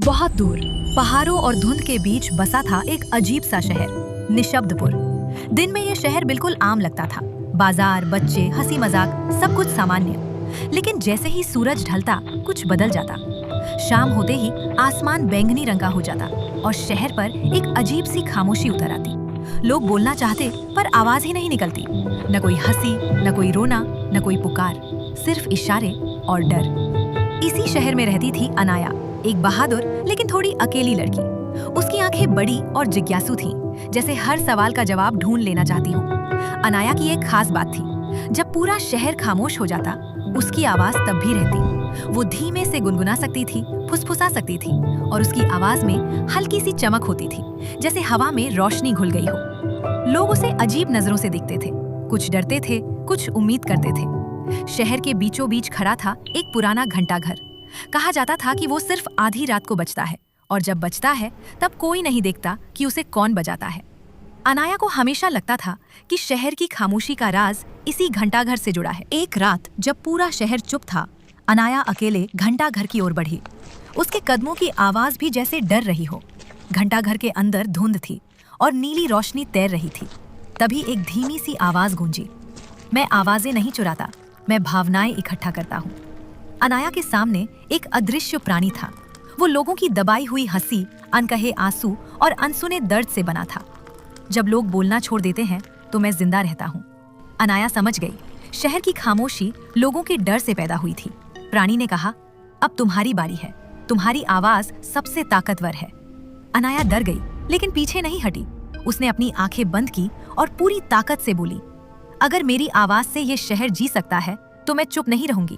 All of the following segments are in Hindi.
बहुत दूर पहाड़ों और धुंध के बीच बसा था एक अजीब सा शहर, निशब्दपुर। दिन में यह शहर बिल्कुल आम लगता था। बाजार, बच्चे, हंसी मजाक, सब कुछ सामान्य। लेकिन जैसे ही सूरज ढलता कुछ बदल जाता। शाम होते ही आसमान बैंगनी रंग का हो जाता और शहर पर एक अजीब सी खामोशी उतर आती। लोग बोलना चाहते पर आवाज ही नहीं निकलती। न कोई हंसी, न कोई रोना, न कोई पुकार, सिर्फ इशारे और डर। इसी शहर में रहती थी अनाया, एक बहादुर लेकिन थोड़ी अकेली लड़की। उसकी आंखें बड़ी और जिज्ञासु थीं, जैसे हर सवाल का जवाब ढूंढ लेना चाहती हो। अनाया की एक खास बात थी, जब पूरा शहर खामोश हो जाता, उसकी आवाज तब भी रहती। वो धीमे से गुनगुना सकती थी, फुसफुसा सकती थी और उसकी आवाज में हल्की सी चमक होती थी, जैसे हवा में रोशनी घुल गई हो। लोग उसे अजीब नजरों से देखते थे, कुछ डरते थे, कुछ उम्मीद करते थे। शहर के बीचों बीच खड़ा था एक पुराना घंटाघर। कहा जाता था कि वो सिर्फ आधी रात को बजता है और जब बजता है तब कोई नहीं देखता कि उसे कौन बजाता है। अनाया को हमेशा लगता था कि शहर की खामोशी का राज इसी घंटाघर से जुड़ा है। एक रात जब पूरा शहर चुप था, अनाया अकेले घंटाघर की ओर बढ़ी। उसके कदमों की आवाज भी जैसे डर रही हो। घंटाघर के अंदर धुंध थी और नीली रोशनी तैर रही थी। तभी एक धीमी सी आवाज गूंजी। मैं आवाजें नहीं चुराता, मैं भावनाएं इकट्ठा करता हूँ। अनाया के सामने एक अदृश्य प्राणी था। वो लोगों की दबाई हुई हंसी, अनकहे आंसू और अनसुने दर्द से बना था। जब लोग बोलना छोड़ देते हैं तो मैं जिंदा रहता हूँ। अनाया समझ गई, शहर की खामोशी लोगों के डर से पैदा हुई थी। प्राणी ने कहा, अब तुम्हारी बारी है, तुम्हारी आवाज सबसे ताकतवर है। अनाया डर गई लेकिन पीछे नहीं हटी। उसने अपनी आंखें बंद की और पूरी ताकत से बोली, अगर मेरी आवाज से ये शहर जी सकता है तो मैं चुप नहीं रहूंगी।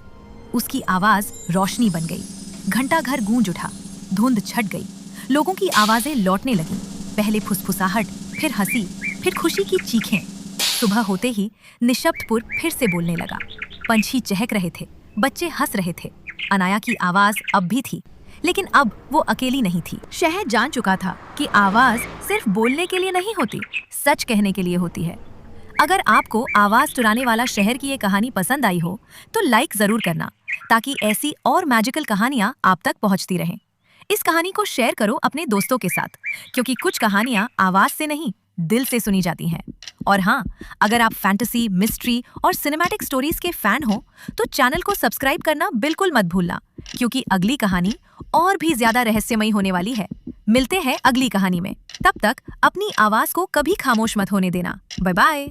उसकी आवाज रोशनी बन गई। घंटाघर गूंज उठा, धुंध छट गई, लोगों की आवाजें लौटने लगीं। पहले फुसफुसाहट, फिर हंसी, फिर खुशी की चीखें। सुबह होते ही निशब्दपुर फिर से बोलने लगा। पंछी चहक रहे थे, बच्चे हंस रहे थे। अनाया की आवाज अब भी थी, लेकिन अब वो अकेली नहीं थी। शहर जान चुका था कि आवाज सिर्फ बोलने के लिए नहीं होती, सच कहने के लिए होती है। अगर आपको आवाज चुराने वाला शहर की ये कहानी पसंद आई हो तो लाइक जरूर करना, ताकि ऐसी और मैजिकल कहानियां आप तक पहुंचती रहें। इस कहानी को शेयर करो अपने दोस्तों के साथ, क्योंकि कुछ कहानियां आवाज से नहीं, दिल से सुनी जाती हैं। और हाँ, अगर आप फैंटेसी, मिस्ट्री और सिनेमैटिक स्टोरीज के फैन हो तो चैनल को सब्सक्राइब करना बिल्कुल मत भूलना, क्योंकि अगली कहानी और भी ज्यादा रहस्यमयी होने वाली है। मिलते हैं अगली कहानी में। तब तक अपनी आवाज को कभी खामोश मत होने देना। Bye bye.